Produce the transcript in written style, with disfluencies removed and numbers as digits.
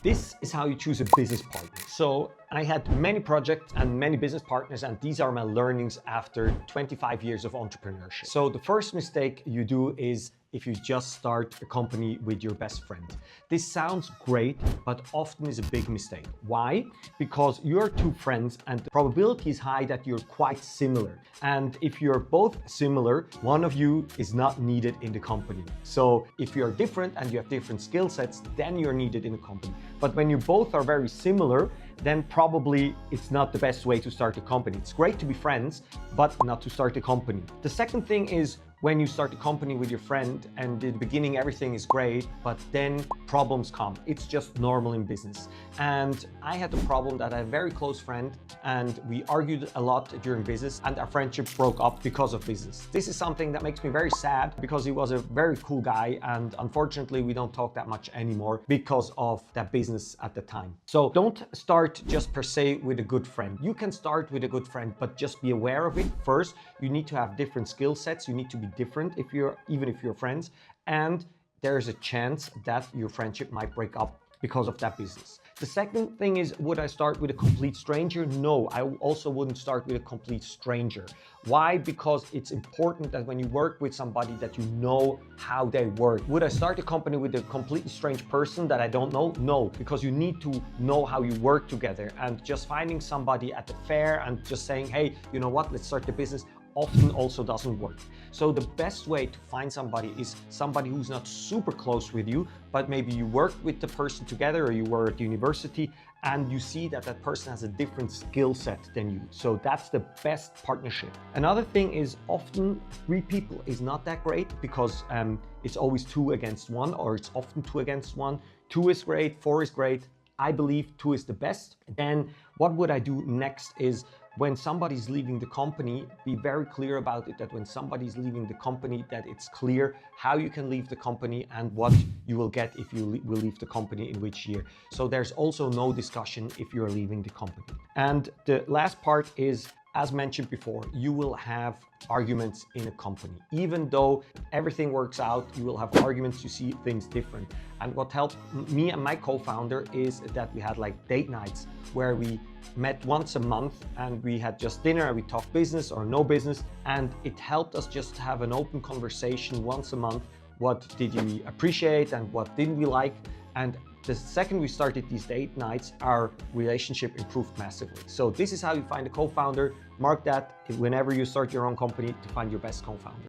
This is how you choose a business partner. So I had many projects and many business partners, and these are my learnings after 25 years of entrepreneurship. So the first mistake you do is if you just start a company with your best friend. This sounds great, but often is a big mistake. Why? Because you're two friends and the probability is high that you're quite similar. And if you're both similar, one of you is not needed in the company. So if you're different and you have different skill sets, then you're needed in the company. But when you both are very similar, then probably it's not the best way to start a company. It's great to be friends, but not to start a company. The second thing is when you start a company with your friend and in the beginning everything is great, but then problems come. It's just normal in business. And I had the problem that I had a very close friend and we argued a lot during business and our friendship broke up because of business. This is something that makes me very sad because he was a very cool guy and unfortunately we don't talk that much anymore because of that business at the time. So don't start just per se with a good friend. You can start with a good friend, but just be aware of it. First, you need to have different skill sets. You need to be different even if you're friends, and there's a chance that your friendship might break up because of that business. The second thing is, would I start with a complete stranger? No, I also wouldn't start with a complete stranger. Why? Because it's important that when you work with somebody that you know how they work. Would I start a company with a completely strange person that I don't know? No, because you need to know how you work together, and just finding somebody at the fair and just saying, hey, you know what, let's start the business, often also doesn't work. So the best way to find somebody is somebody who's not super close with you, but maybe you work with the person together or you were at university and you see that that person has a different skill set than you. So that's the best partnership. Another thing is often 3 people is not that great because it's always 2 against 1, or it's often 2 against 1. 2 is great, 4 is great. I believe 2 is the best. Then what would I do next is, when somebody's leaving the company, be very clear about it, that when somebody's leaving the company, that it's clear how you can leave the company and what you will get if you will leave the company in which year. So there's also no discussion if you're leaving the company. And the last part is, as mentioned before, you will have arguments in a company. Even though everything works out, you will have arguments, you see things different. And what helped me and my co-founder is that we had like date nights where we met once a month and we had just dinner and we talked business or no business. And it helped us just to have an open conversation once a month. What did we appreciate and what didn't we like? And the second we started these date nights, our relationship improved massively. So this is how you find a co-founder. Mark that whenever you start your own company, to find your best co-founder.